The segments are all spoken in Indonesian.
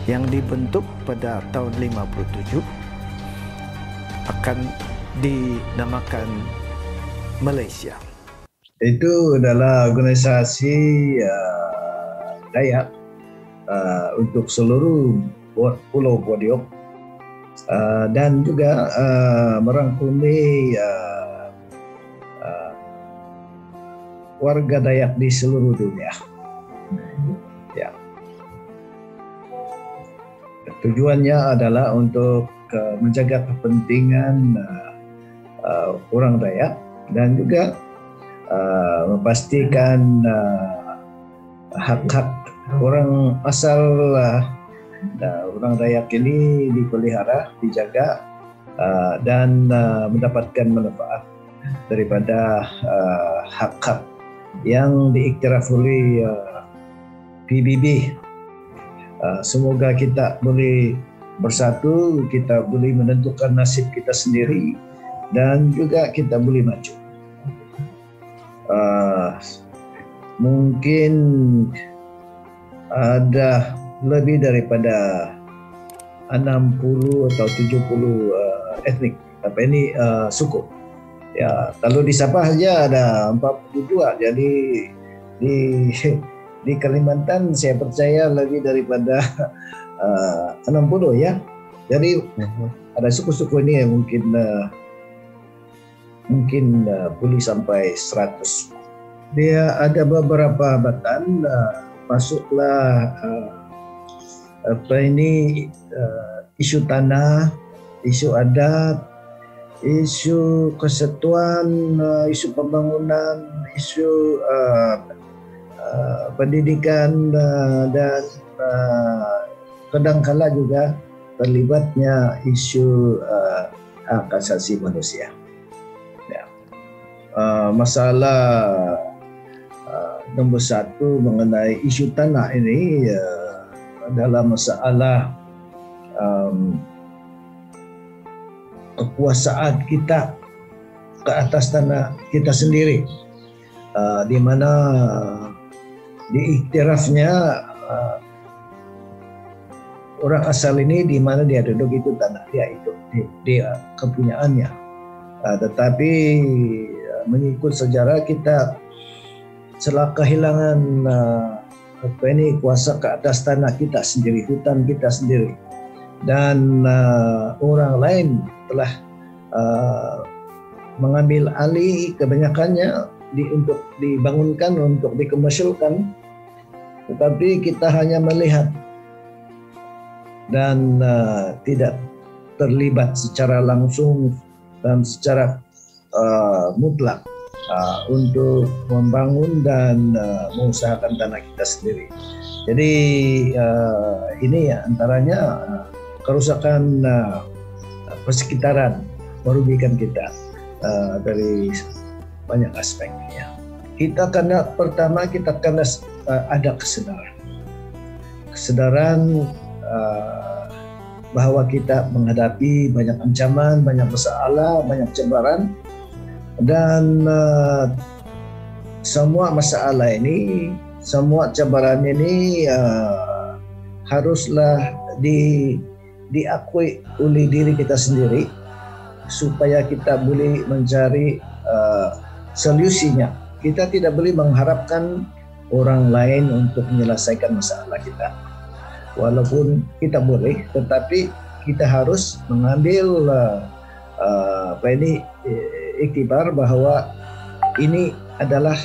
yang dibentuk pada tahun 57 akan dinamakan Malaysia. Itu adalah organisasi Dayak untuk seluruh Pulau Podiok dan juga merangkumi warga Dayak di seluruh dunia. Ya. Tujuannya adalah untuk menjaga kepentingan orang Dayak dan juga memastikan hak-hak orang asal orang Dayak ini dipelihara, dijaga dan mendapatkan manfaat daripada hak-hak yang diiktiraf oleh PBB. Semoga kita boleh bersatu, kita boleh menentukan nasib kita sendiri dan juga kita boleh maju. Mungkin ada lebih daripada 60 atau 70 etnik, tapi ini suku. Ya, kalau di Sabah saja ada 42, jadi di Kalimantan saya percaya lebih daripada 60 ya. Jadi ada suku-suku ini yang mungkin boleh sampai 100. Dia ada beberapa abatan masuklah isu tanah, isu adat, isu kesatuan, isu pembangunan, isu pendidikan dan kadang-kala juga terlibatnya isu hak asasi manusia. Ya. Masalah nomor 1 mengenai isu tanah ini adalah masalah kekuasaan kita ke atas tanah kita sendiri, di mana diiktirafnya orang asal ini di mana dia duduk itu tanah dia, itu dia kepunyaannya. Tetapi mengikut sejarah kita telah kehilangan kuasa ke atas tanah kita sendiri, hutan kita sendiri, dan orang lain telah mengambil alih kebanyakannya untuk dibangunkan, untuk dikomersilkan, tetapi kita hanya melihat dan tidak terlibat secara langsung dan secara mutlak untuk membangun dan mengusahakan tanah kita sendiri. Jadi ini antaranya kerusakan persekitaran merugikan kita dari banyak aspeknya. Pertama kita kena ada kesadaran bahwa kita menghadapi banyak ancaman, banyak masalah, banyak cobaan, dan semua masalah ini, semua cobaan ini haruslah diakui oleh diri kita sendiri supaya kita boleh mencari solusinya. Kita tidak boleh mengharapkan orang lain untuk menyelesaikan masalah kita. Walaupun kita boleh, tetapi kita harus mengambil iktibar bahwa ini adalah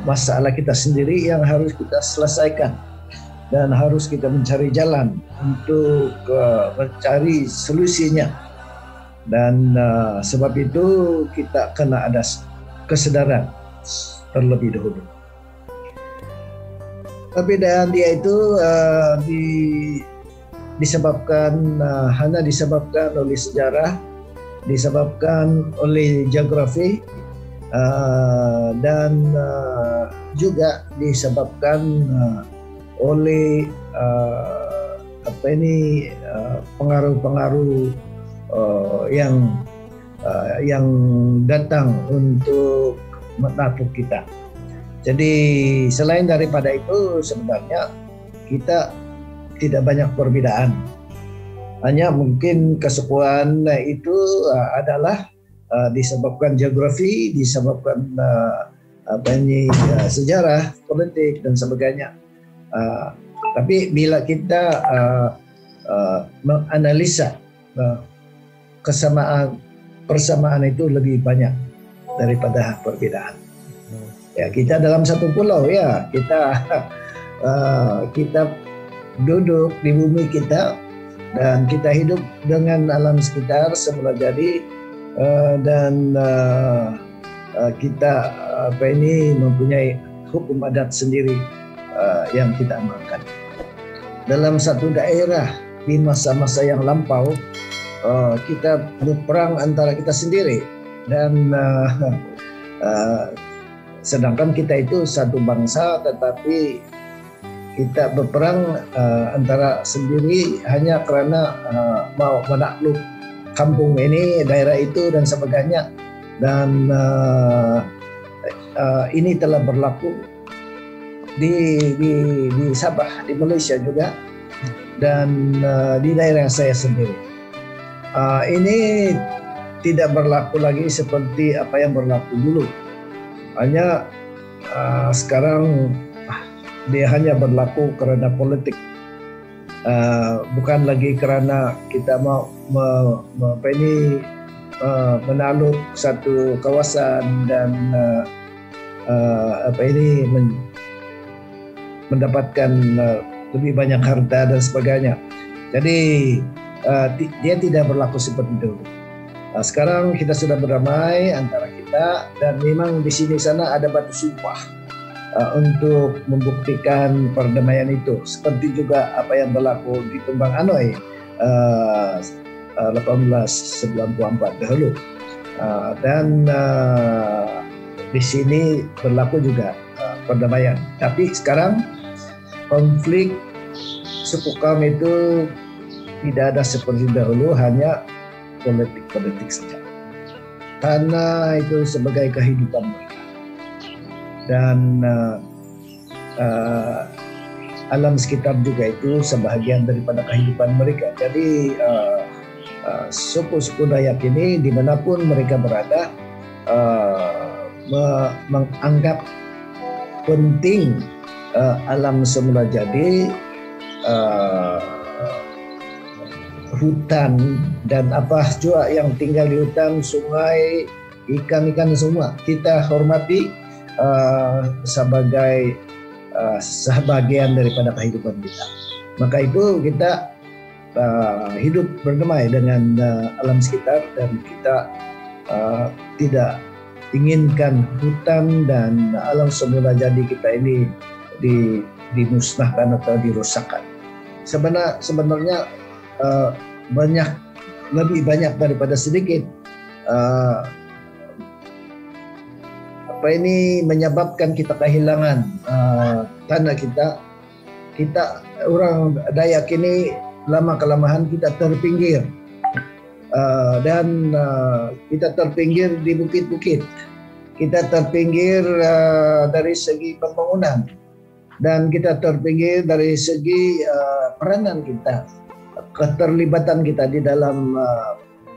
masalah kita sendiri yang harus kita selesaikan dan harus kita mencari jalan untuk mencari solusinya. Dan sebab itu kita kena ada kesadaran terlebih dahulu. Tapi dan dia itu disebabkan hanya disebabkan oleh sejarah, disebabkan oleh geografi, dan juga disebabkan oleh pengaruh-pengaruh yang datang untuk menakluk kita. Jadi selain daripada itu sebenarnya kita tidak banyak perbedaan. Hanya mungkin kesukuan itu adalah disebabkan geografi, disebabkan sejarah, politik dan sebagainya. Tapi bila kita menganalisa persamaan itu lebih banyak daripada perbedaan. Ya, kita dalam satu pulau, ya, kita duduk di bumi kita dan kita hidup dengan alam sekitar semula jadi, dan kita mempunyai hukum adat sendiri yang kita amalkan. Dalam satu daerah di masa-masa yang lampau, kita berperang antara kita sendiri, dan sedangkan kita itu satu bangsa, tetapi kita berperang antara sendiri hanya karena mau menakluk kampung ini, daerah itu dan sebagainya. Dan ini telah berlaku di Sabah, di Malaysia juga, dan di daerah saya sendiri. Ini tidak berlaku lagi seperti apa yang berlaku dulu. Hanya sekarang dia hanya berlaku karena politik, bukan lagi karena kita mau menakluk satu kawasan dan mendapatkan lebih banyak harta dan sebagainya. Jadi dia tidak berlaku seperti itu. Sekarang kita sudah berdamai antara kita, dan memang di sini sana ada batu sumpah untuk membuktikan perdamaian itu. Seperti juga apa yang berlaku di Tumbang Anoy 1894 dahulu, dan di sini berlaku juga perdamaian. Tapi sekarang konflik suku kaum itu tidak ada seperti dahulu, hanya politik saja. Karena itu sebagai kehidupan mereka, dan alam sekitar juga itu sebahagian daripada kehidupan mereka. Jadi suku-suku Dayak ini dimanapun mereka berada menganggap penting alam semula jadi, hutan dan apa juga yang tinggal di hutan, sungai, ikan-ikan semua kita hormati sebagai sebagian daripada kehidupan kita. Maka itu kita hidup berdamai dengan alam sekitar, dan kita tidak inginkan hutan dan alam semula jadi kita ini dimusnahkan atau dirusakkan. Sebenarnya lebih banyak daripada sedikit menyebabkan kita kehilangan tanah kita. Orang Dayak ini lama kelamaan kita terpinggir, dan kita terpinggir di bukit-bukit, kita terpinggir dari segi pembangunan, dan kita terpinggir dari segi peranan kita, keterlibatan kita di dalam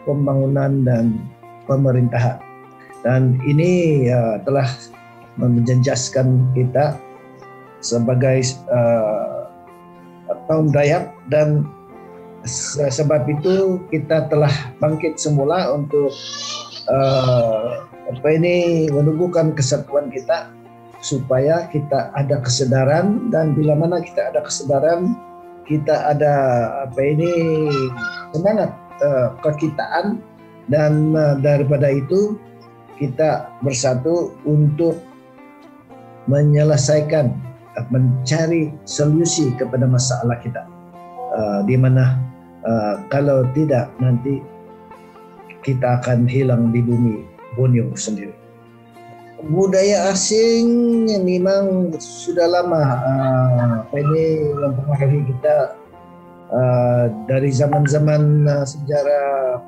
pembangunan dan pemerintahan. Dan ini telah menjejaskan kita sebagai kaum Dayak, dan sebab itu kita telah bangkit semula untuk menumbuhkan kesatuan kita, supaya kita ada kesadaran, dan bila mana kita ada kesadaran, kita ada semangat kekitaan, dan daripada itu kita bersatu untuk menyelesaikan, mencari solusi kepada masalah kita, di mana kalau tidak nanti kita akan hilang di bumi Borneo sendiri. Budaya asing memang sudah lama mempengaruhi kita, dari zaman-zaman sejarah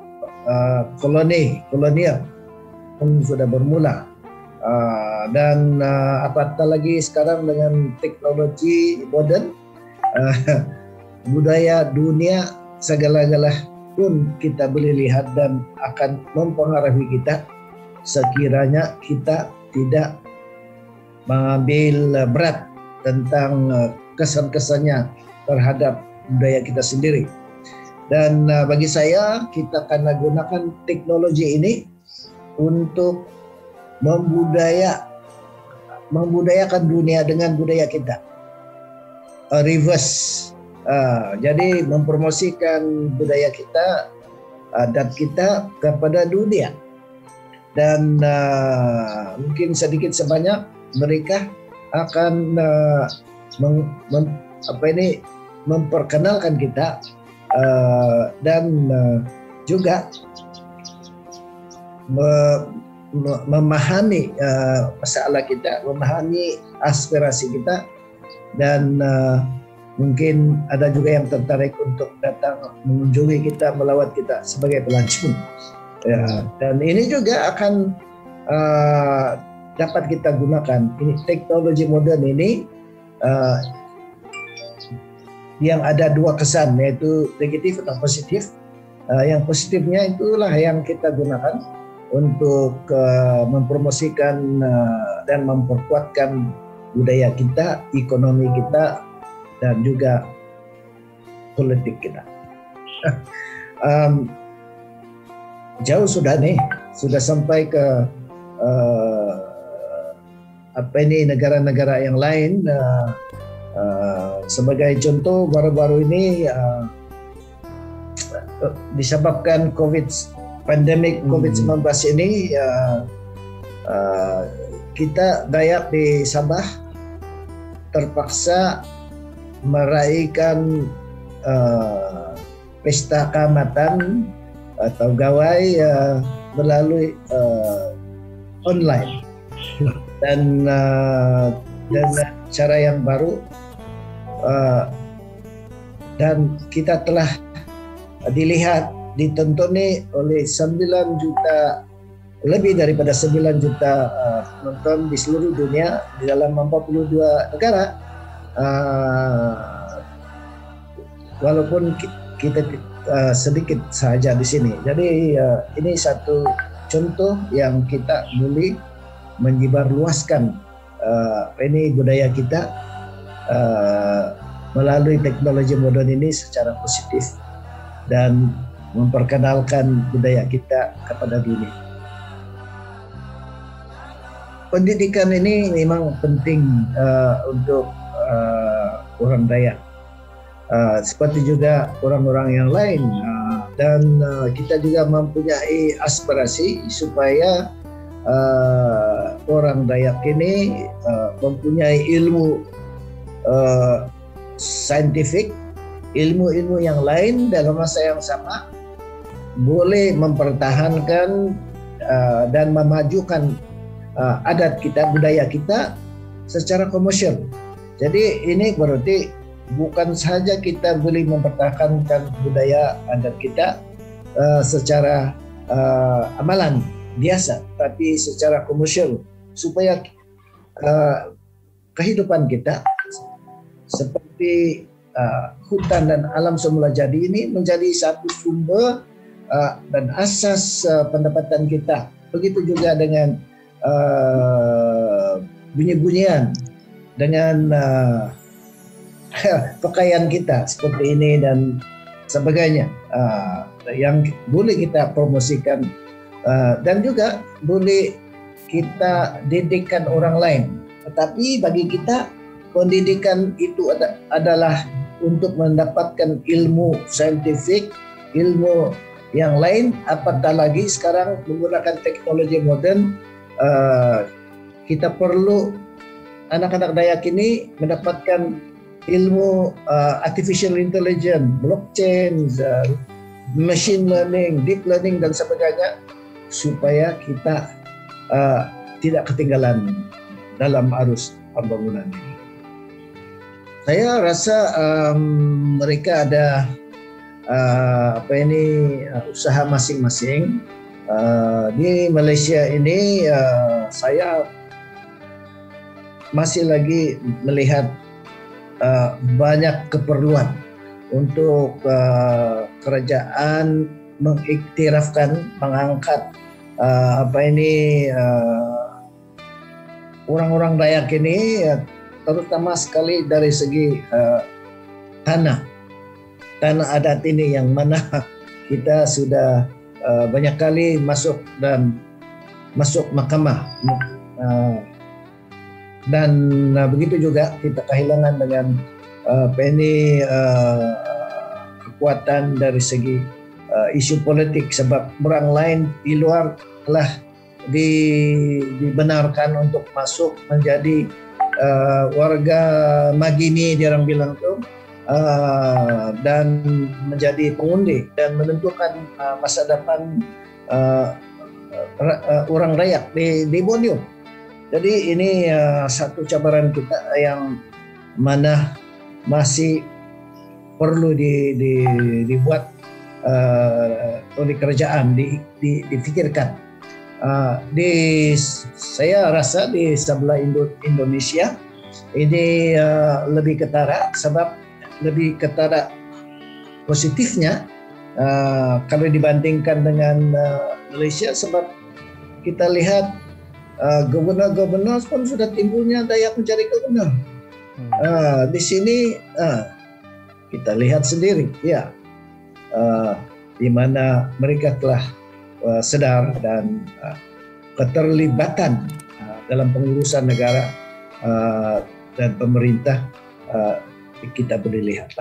kolonial pun sudah bermula, dan apatah lagi sekarang dengan teknologi modern, budaya dunia segala-gala pun kita boleh lihat dan akan mempengaruhi kita sekiranya kita tidak mengambil berat tentang kesan-kesannya terhadap budaya kita sendiri. Dan bagi saya, kita akan gunakan teknologi ini untuk membudayakan dunia dengan budaya kita. Reverse. Jadi mempromosikan budaya kita, adat kita kepada dunia. Dan mungkin sedikit sebanyak mereka akan memperkenalkan kita dan juga memahami masalah kita, memahami aspirasi kita, dan mungkin ada juga yang tertarik untuk datang mengunjungi kita, melawat kita sebagai pelancong. Dan ini juga akan dapat kita gunakan. Ini teknologi modern ini yang ada dua kesan, yaitu negatif atau positif. Yang positifnya itulah yang kita gunakan untuk mempromosikan dan memperkuatkan budaya kita, ekonomi kita, dan juga politik kita. Jauh sudah sampai ke negara-negara yang lain. Sebagai contoh, baru-baru ini disebabkan pandemik COVID-19 ini, kita Dayak di Sabah terpaksa meraihkan pesta Kaamatan atau gawai melalui online, dan dengan cara yang baru, dan kita telah ditentoni oleh 9 juta, lebih daripada 9 juta penonton di seluruh dunia di dalam 42 negara. Walaupun kita sedikit saja di sini. Jadi ini satu contoh yang kita boleh menyebarluaskan ini budaya kita melalui teknologi modern ini secara positif dan memperkenalkan budaya kita kepada dunia. Pendidikan ini memang penting untuk orang Dayak, seperti juga orang-orang yang lain, dan kita juga mempunyai aspirasi supaya orang Dayak ini mempunyai ilmu saintifik, ilmu-ilmu yang lain dalam masa yang sama, boleh mempertahankan dan memajukan adat kita, budaya kita secara komersial. Jadi ini berarti bukan saja kita boleh mempertahankan budaya adat kita secara amalan biasa, tapi secara komersial, supaya kehidupan kita seperti hutan dan alam semula jadi ini menjadi satu sumber dan asas pendapatan kita. Begitu juga dengan bunyi-bunyian, dengan pakaian kita seperti ini dan sebagainya, yang boleh kita promosikan dan juga boleh kita didikkan orang lain. Tetapi bagi kita, pendidikan itu adalah untuk mendapatkan ilmu saintifik, ilmu yang lain, apatah lagi sekarang menggunakan teknologi modern. Kita perlu anak-anak Dayak ini mendapatkan ilmu artificial intelligence, blockchain, machine learning, deep learning, dan sebagainya, supaya kita tidak ketinggalan dalam arus pembangunan ini. Saya rasa mereka ada usaha masing-masing. Di Malaysia ini saya masih lagi melihat banyak keperluan untuk kerajaan mengiktirafkan, mengangkat orang-orang Dayak ini, terutama sekali dari segi tanah adat ini, yang mana kita sudah banyak kali masuk mahkamah, dan begitu juga kita kehilangan dengan kekuatan dari segi isu politik, sebab orang lain di luar telah dibenarkan untuk masuk menjadi warga Magini, dia orang bilang tuh, dan menjadi pengundi dan menentukan masa depan orang Dayak di Borneo. Jadi ini satu cabaran kita yang mana masih perlu dibuat oleh kerajaan, dipikirkan. Saya rasa di sebelah Indonesia ini lebih ketara, sebab lebih ketara positifnya kalau dibandingkan dengan Malaysia, sebab kita lihat gubernur-gubernur pun sudah timbulnya Dayak mencari gubernur. Di sini kita lihat sendiri, ya, di mana mereka telah sedar dan keterlibatan dalam pengurusan negara dan pemerintah, kita boleh lihat.